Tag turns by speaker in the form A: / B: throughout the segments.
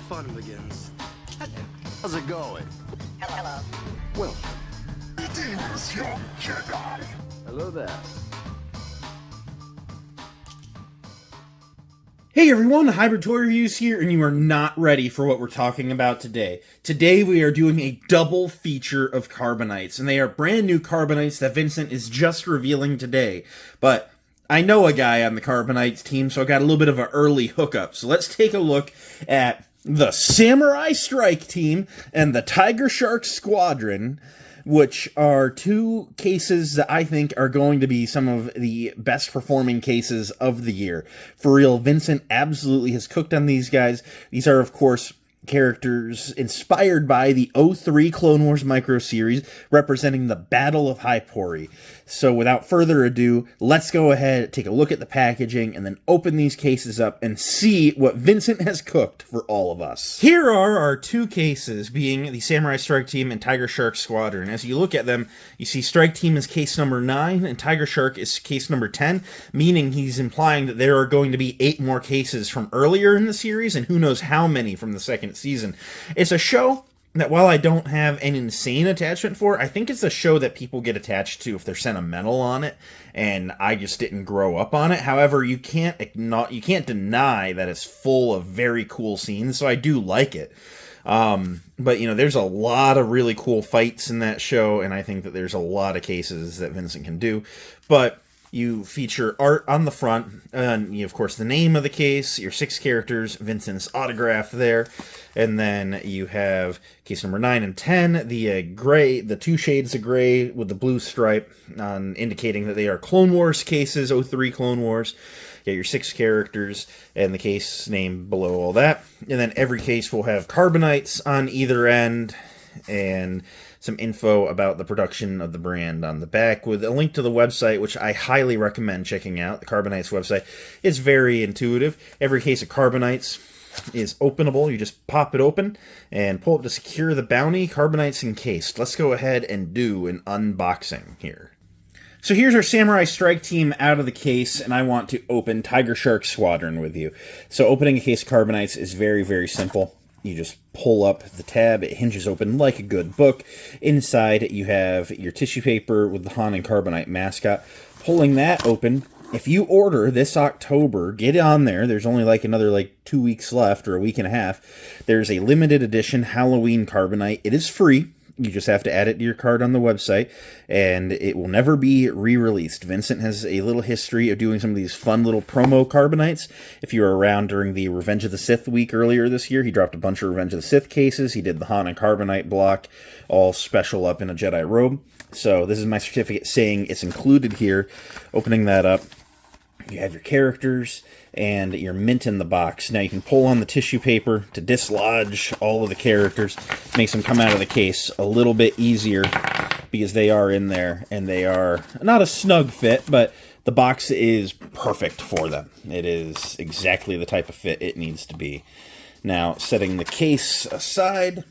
A: fun begins.
B: How's it going?
C: Hello.
B: Well,
D: Greetings, young Jedi.
B: hello there.
E: Hey everyone, Hybrid Toy Reviews here, and you are not ready for what we're talking about today. Today we are doing a double feature of Carbonites, and they are brand new Carbonites that Vincent is just revealing today. But I know a guy on the Carbonites team, so I got a little bit of an early hookup. So let's take a look at the Samurai Strike team and the Tiger Shark Squadron, which are two cases that I think are going to be some of the best performing cases of the year. For real, Vincent absolutely has cooked on these guys. These are, of course, characters inspired by the 03 Clone Wars micro series, representing the Battle of High Pori. So without further ado, let's go ahead, take a look at the packaging, and then open these cases up and see what Vincent has cooked for all of us. Here are our two cases, being the Samurai Strike Team and Tiger Shark Squadron. As you look at them, you see Strike Team is case number 9, and Tiger Shark is case number 10, meaning he's implying that there are going to be 8 more cases from earlier in the series, and who knows how many from the second season. It's a show that, while I don't have an insane attachment for, I think it's a show that people get attached to if they're sentimental on it, and I just didn't grow up on it. However, you can't deny that it's full of very cool scenes, so I do like it. But, you know, there's a lot of really cool fights in that show, and I think that there's a lot of cases that Vincent can do. But you feature art on the front, and you, of course, the name of the case, your 6 characters, Vincent's autograph there, and then you have case number 9 and 10, the gray, the 2 shades of gray with the blue stripe, indicating that they are Clone Wars cases, 03 Clone Wars. You got your 6 characters and the case name below all that, and then every case will have Carbonites on either end, and some info about the production of the brand on the back, with a link to the website, which I highly recommend checking out. The Carbonites website is very intuitive. Every case of Carbonites is openable. You just pop it open and pull up to secure the bounty. Carbonites encased. Let's go ahead and do an unboxing here. So here's our Samurai Strike Team out of the case, and I want to open Tiger Shark Squadron with you. So opening a case of Carbonites is very, very simple. You just pull up the tab, it hinges open like a good book. Inside, you have your tissue paper with the Han and Carbonite mascot. Pulling that open, if you order this October, get on there. There's only another 2 weeks left, or a week and a half. There's a limited edition Halloween Carbonite. It is free. You just have to add it to your card on the website, and it will never be re-released. Vincent has a little history of doing some of these fun little promo Carbonites. If you were around during the Revenge of the Sith week earlier this year, he dropped a bunch of Revenge of the Sith cases. He did the Han and Carbonite block, all special up in a Jedi robe. So this is my certificate saying it's included here. Opening that up, you have your characters and your mint in the box. Now you can pull on the tissue paper to dislodge all of the characters. Makes them come out of the case a little bit easier because they are in there, and they are not a snug fit, but the box is perfect for them. It is exactly the type of fit it needs to be. Now, setting the case aside,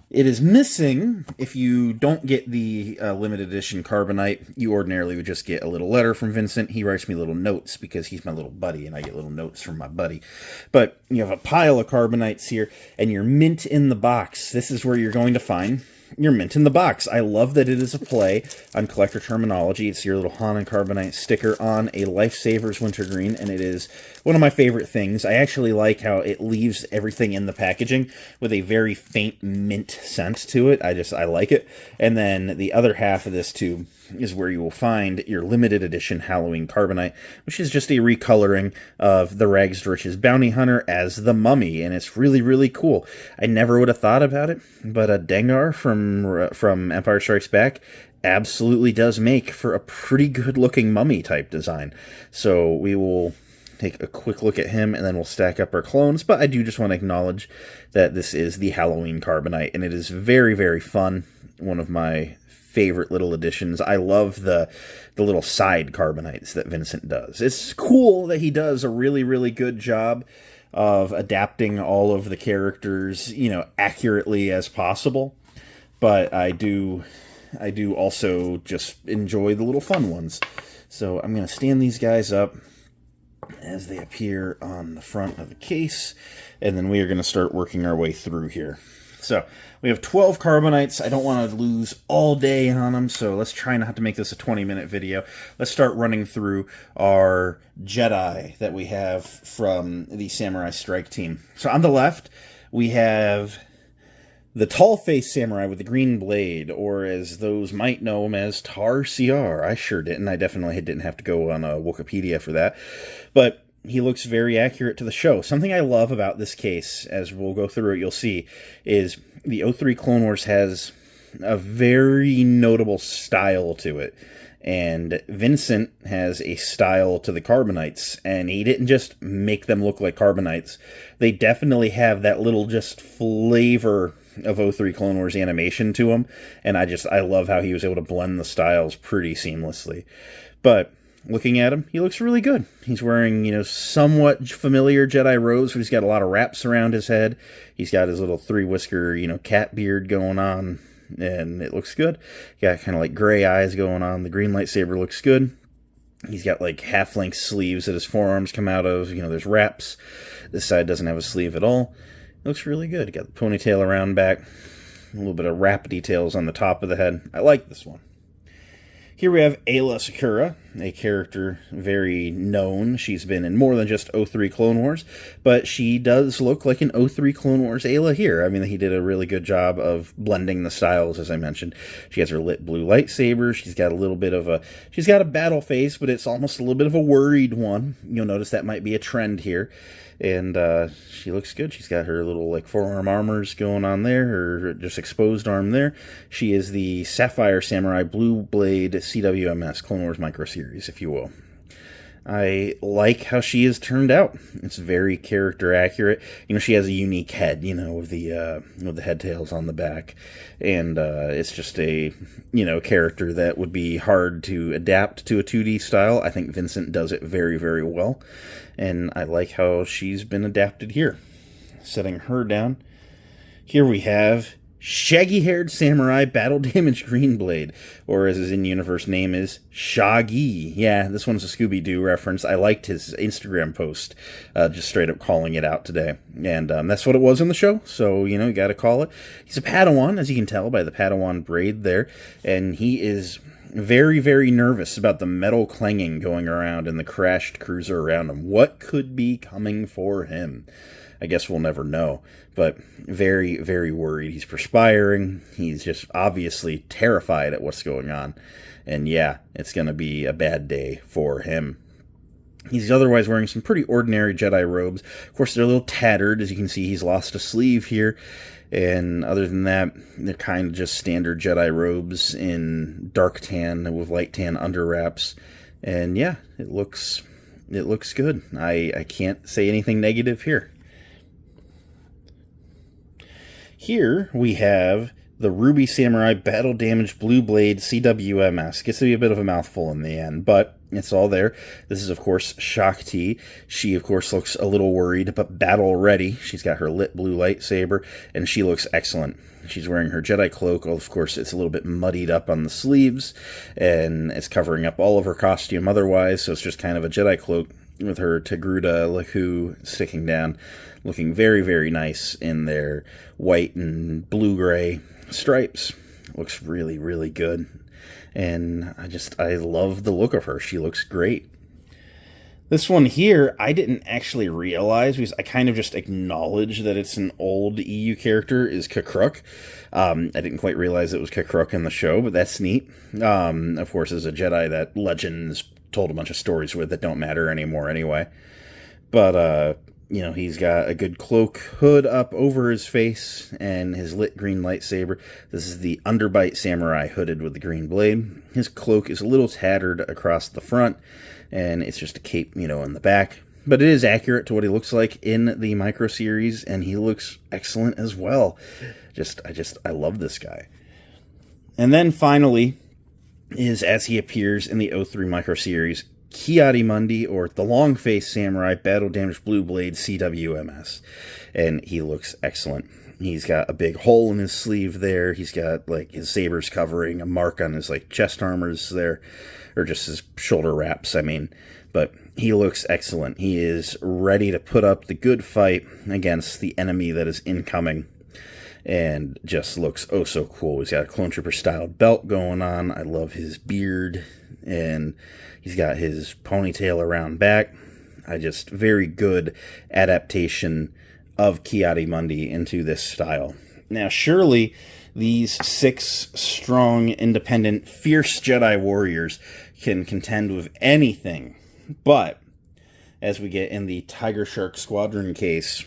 E: it is missing, if you don't get the limited edition Carbonite, you ordinarily would just get a little letter from Vincent. He writes me little notes because he's my little buddy, and I get little notes from my buddy. But you have a pile of Carbonites here, and your mint in the box. This is where you're going to find your mint in the box. I love that it is a play on collector terminology. It's your little Han and Carbonite sticker on a Lifesavers wintergreen, and it is one of my favorite things. I actually like how it leaves everything in the packaging with a very faint mint scent to it. I like it. And then the other half of this tube is where you will find your limited edition Halloween Carbonite, which is just a recoloring of the Rags to Riches Bounty Hunter as the Mummy, and it's really, really cool. I never would have thought about it, but a Dengar from Empire Strikes Back absolutely does make for a pretty good-looking mummy type design. So we will take a quick look at him, and then we'll stack up our clones. But I do just want to acknowledge that this is the Halloween Carbonite, and it is very, very fun. One of my favorite little additions. I love the little side Carbonites that Vincent does. It's cool that he does a really, really good job of adapting all of the characters, accurately as possible. But I do also just enjoy the little fun ones. So I'm going to stand these guys up, as they appear on the front of the case, and then we are going to start working our way through here. So we have 12 Carbonites. I don't want to lose all day on them, so let's try not to make this a 20-minute video. Let's start running through our Jedi that we have from the Samurai Strike team. So on the left, we have the tall-faced samurai with the green blade, or as those might know him as Tar CR. I sure didn't. I definitely didn't have to go on Wikipedia for that. But he looks very accurate to the show. Something I love about this case, as we'll go through it, you'll see, is the 03 Clone Wars has a very notable style to it. And Vincent has a style to the Carbonites, and he didn't just make them look like Carbonites. They definitely have that little just flavor of 03 Clone Wars animation to them, and I love how he was able to blend the styles pretty seamlessly. But looking at him, he looks really good. He's wearing, somewhat familiar Jedi robes, but he's got a lot of wraps around his head. He's got his little three-whisker, cat beard going on, and it looks good. Got kind of like gray eyes going on. The green lightsaber looks good. He's got like half-length sleeves that his forearms come out of. There's wraps. This side doesn't have a sleeve at all. It looks really good. Got the ponytail around back. A little bit of wrap details on the top of the head. I like this one. Here we have Aayla Secura, a character very known. She's been in more than just 03 Clone Wars, but she does look like an 03 Clone Wars Aayla here. I mean, he did a really good job of blending the styles, as I mentioned. She has her lit blue lightsaber. She's got she's got a battle face, but it's almost a little bit of a worried one. You'll notice that might be a trend here. And she looks good. She's got her little forearm armors going on there, or just exposed arm there. She is the Sapphire Samurai Blue Blade CWMS, Clone Wars Micro Series, if you will. I like how she is turned out. It's very character accurate. She has a unique head, with the head tails on the back, and it's just a character that would be hard to adapt to a 2D style. I think Vincent does it very, very well, and I like how she's been adapted here. Setting her down, here we have shaggy-haired samurai battle-damaged green blade, or as his in-universe name is, Shaggy. Yeah, this one's a Scooby-Doo reference. I liked his Instagram post, just straight up calling it out today. And that's what it was in the show, so, you gotta call it. He's a Padawan, as you can tell by the Padawan braid there, and he is very, very nervous about the metal clanging going around in the crashed cruiser around him. What could be coming for him? I guess we'll never know, but very, very worried. He's perspiring. He's just obviously terrified at what's going on. And yeah, it's going to be a bad day for him. He's otherwise wearing some pretty ordinary Jedi robes. Of course, they're a little tattered. As you can see, he's lost a sleeve here. And other than that, they're kind of just standard Jedi robes in dark tan with light tan underwraps. And yeah, it looks good. I can't say anything negative here. Here we have the Ruby Samurai Battle Damaged Blue Blade CWMS. Gets to be a bit of a mouthful in the end, but it's all there. This is, of course, Shakti. She, of course, looks a little worried, but battle ready. She's got her lit blue lightsaber, and she looks excellent. She's wearing her Jedi cloak. Of course, it's a little bit muddied up on the sleeves, and it's covering up all of her costume otherwise, so it's just kind of a Jedi cloak with her Togruta Lahu sticking down, looking very, very nice in their white and blue-gray stripes. Looks really, really good. And I love the look of her. She looks great. This one here, I didn't actually realize, because I kind of just acknowledged that it's an old EU character, is Kakruk. I didn't quite realize it was Kakruk in the show, but that's neat. Of course, as a Jedi that Legends told a bunch of stories with that don't matter anymore anyway. But, he's got a good cloak hood up over his face and his lit green lightsaber. This is the Underbite Samurai hooded with the green blade. His cloak is a little tattered across the front, and it's just a cape, in the back. But it is accurate to what he looks like in the micro series, and he looks excellent as well. I love this guy. And then finally is, as he appears in the 03 micro series, Ki-Adi-Mundi, or the Long-Faced Samurai Battle Damaged Blue Blade CWMS. And he looks excellent. He's got a big hole in his sleeve there. He's got, his sabers covering a mark on his, chest armors there. Or just his shoulder wraps, I mean. But he looks excellent. He is ready to put up the good fight against the enemy that is incoming. And just looks oh so cool. He's got a Clone Trooper styled belt going on. I love his beard. And he's got his ponytail around back. Very good adaptation of Ki-Adi-Mundi into this style. Now, surely these 6 strong, independent, fierce Jedi warriors can contend with anything. But as we get in the Tiger Shark Squadron case,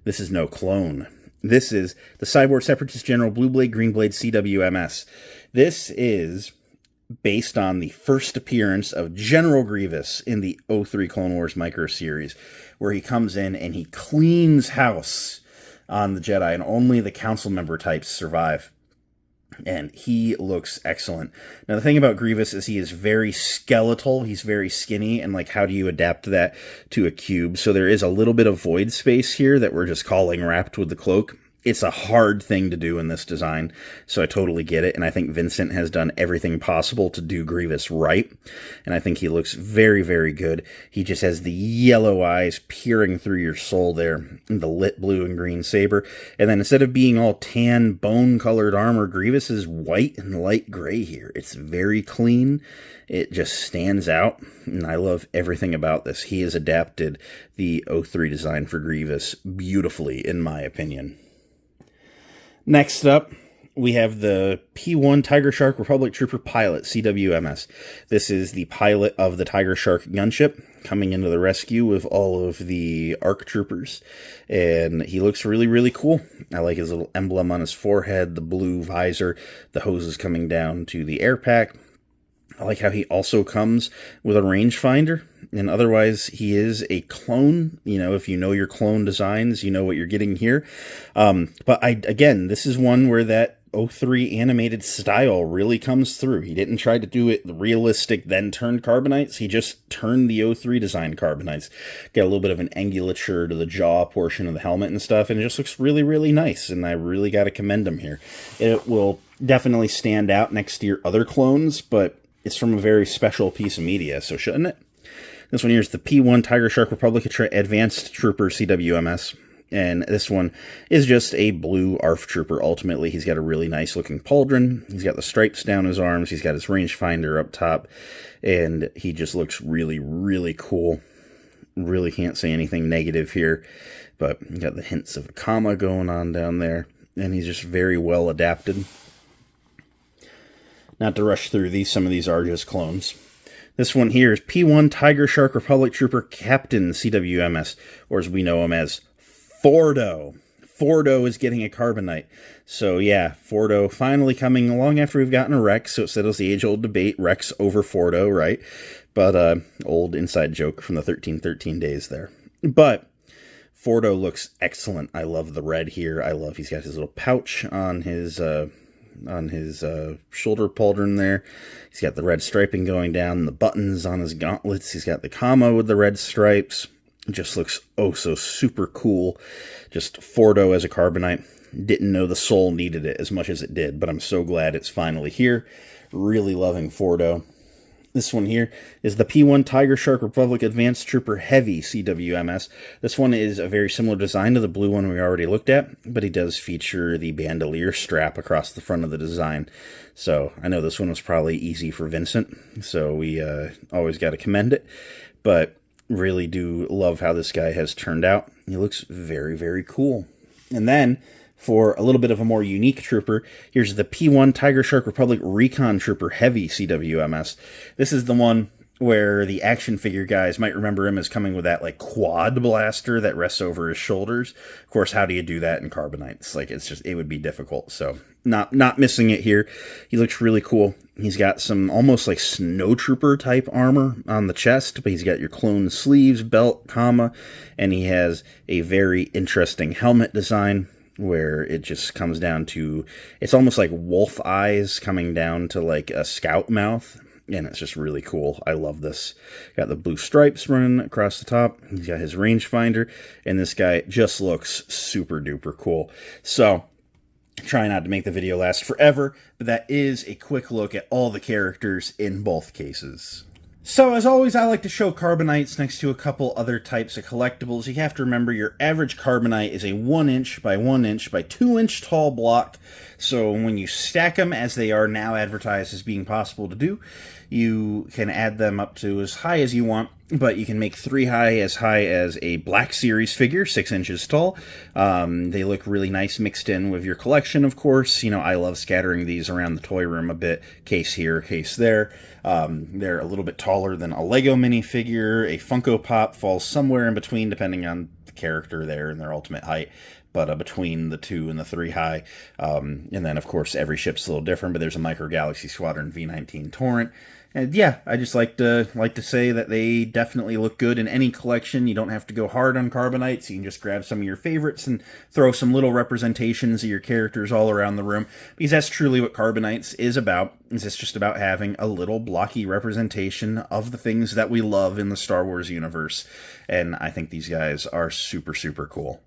E: this is no clone. This is the Cyborg Separatist General Blue Blade, Green Blade CWMS. This is based on the first appearance of General Grievous in the 03 Clone Wars micro series, where he comes in and he cleans house on the Jedi, and only the council member types survive. And he looks excellent. Now, the thing about Grievous is he is very skeletal. He's very skinny, and like, how do you adapt that to a cube? So there is a little bit of void space here that we're just calling wrapped with the cloak. It's a hard thing to do in this design, so I totally get it, and I think Vincent has done everything possible to do Grievous right, and I think he looks very, very good. He just has the yellow eyes peering through your soul there, and the lit blue and green saber, and then instead of being all tan, bone-colored armor, Grievous is white and light gray here. It's very clean. It just stands out, and I love everything about this. He has adapted the 03 design for Grievous beautifully, in my opinion. Next up, we have the P1 Tiger Shark Republic Trooper Pilot, CWMS. This is the pilot of the Tiger Shark gunship, coming into the rescue with all of the ARC troopers, and he looks really, really cool. I like his little emblem on his forehead, the blue visor, the hoses coming down to the air pack. I like how he also comes with a rangefinder, and otherwise he is a clone. You know, if you know your clone designs, you know what you're getting here. But again, this is one where that 03 animated style really comes through. He didn't try to do it realistic, then turned Carbonites. He just turned the 03 design Carbonites. Got a little bit of an angulature to the jaw portion of the helmet and stuff, and it just looks really, really nice, and I really got to commend him here. It will definitely stand out next to your other clones, but it's from a very special piece of media, so shouldn't it? This one here is the P1 Tiger Shark Republic Advanced Trooper CWMS, and this one is just a blue ARF Trooper. Ultimately, he's got a really nice looking pauldron, he's got the stripes down his arms, he's got his rangefinder up top, and he just looks really, really cool. Really can't say anything negative here, but you got the hints of a comma going on down there, and he's just very well adapted. Not to rush through these, some of these are just clones. This one here is P1 Tiger Shark Republic Trooper Captain CWMS, or as we know him as Fordo. Fordo is getting a Carbonite. So yeah, Fordo finally coming along after we've gotten a Rex, so it settles the age-old debate, Rex over Fordo, right? But old inside joke from the 1313 days there. But Fordo looks excellent. I love the red here. He's got his little pouch on his shoulder pauldron there. He's got the red striping going down, the buttons on his gauntlets. He's got the comma with the red stripes. It just looks oh so super cool. Just Fordo as a Carbonite. Didn't know the soul needed it as much as it did, but I'm so glad it's finally here. Really loving Fordo. This one here is the P1 Tiger Shark Republic Advanced Trooper Heavy CWMS. This one is a very similar design to the blue one we already looked at, but he does feature the bandolier strap across the front of the design. So I know this one was probably easy for Vincent, so we always got to commend it. But really do love how this guy has turned out. He looks very, very cool. And then, for a little bit of a more unique trooper, here's the P1 Tiger Shark Republic Recon Trooper Heavy CWMS. This is the one where the action figure guys might remember him as coming with that like quad blaster that rests over his shoulders. Of course, how do you do that in Carbonites? Like, it would be difficult. So not missing it here. He looks really cool. He's got some almost like snowtrooper type armor on the chest, but he's got your clone sleeves, belt, comma, and he has a very interesting helmet design where it just comes down to, it's almost like wolf eyes coming down to like a scout mouth, and it's just really cool. I love this. Got the blue stripes running across the top. He's got his rangefinder, and this guy just looks super duper cool. So, try not to make the video last forever, but that is a quick look at all the characters in both cases. So, as always, I like to show Carbonites next to a couple other types of collectibles. You have to remember your average Carbonite is a 1 inch by 1 inch by 2 inch tall block. So when you stack them, as they are now advertised as being possible to do, you can add them up to as high as you want, but you can make 3 high as a Black Series figure, 6 inches tall. They look really nice mixed in with your collection, of course. You know, I love scattering these around the toy room a bit, case here, case there. They're a little bit taller than a Lego minifigure. A Funko Pop falls somewhere in between, depending on the character there and their ultimate height. But between the 2 and the 3 high. And then, of course, every ship's a little different, but there's a Micro Galaxy Squadron V19 Torrent. And yeah, I just like to say that they definitely look good in any collection. You don't have to go hard on Carbonites. You can just grab some of your favorites and throw some little representations of your characters all around the room, because that's truly what Carbonites is about. It's just about having a little blocky representation of the things that we love in the Star Wars universe. And I think these guys are super, super cool.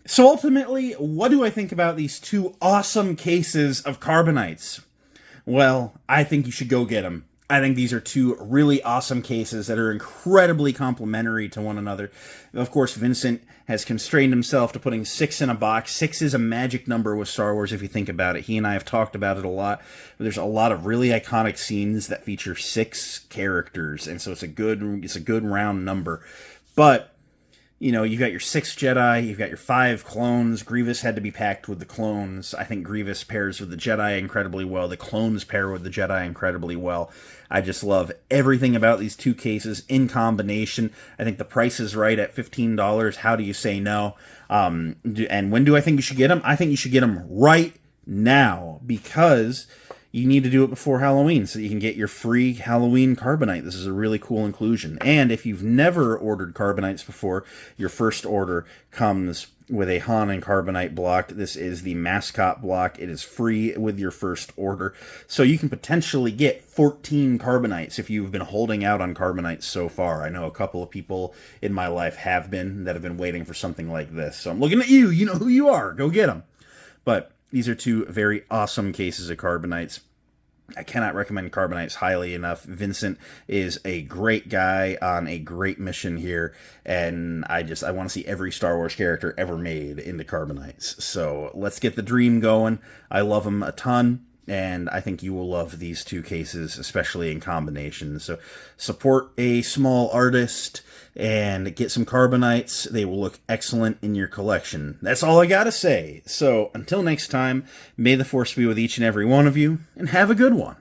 E: So ultimately, what do I think about these 2 awesome cases of Carbonites? Well, I think you should go get them. I think these are 2 really awesome cases that are incredibly complementary to one another. Of course, Vincent has constrained himself to putting 6 in a box. 6 is a magic number with Star Wars, if you think about it. He and I have talked about it a lot. There's a lot of really iconic scenes that feature 6 characters, and so it's a good round number. But you know, you've got your 6 Jedi, you've got your 5 clones. Grievous had to be packed with the clones. I think Grievous pairs with the Jedi incredibly well. The clones pair with the Jedi incredibly well. I just love everything about these 2 cases in combination. I think the price is right at $15. How do you say no? And when do I think you should get them? I think you should get them right now, because you need to do it before Halloween so that you can get your free Halloween Carbonite. This is a really cool inclusion. And if you've never ordered Carbonites before, your first order comes with a Han and Carbonite block. This is the mascot block. It is free with your first order. So you can potentially get 14 Carbonites if you've been holding out on Carbonites so far. I know a couple of people in my life that have been waiting for something like this. So I'm looking at you. You know who you are. Go get them. But these are 2 very awesome cases of Carbonites. I cannot recommend Carbonites highly enough. Vincent is a great guy on a great mission here, and I want to see every Star Wars character ever made into Carbonites. So let's get the dream going. I love them a ton, and I think you will love these 2 cases, especially in combination. So support a small artist and get some Carbonites. They will look excellent in your collection. That's all I gotta say. So until next time, may the Force be with each and every one of you, and have a good one.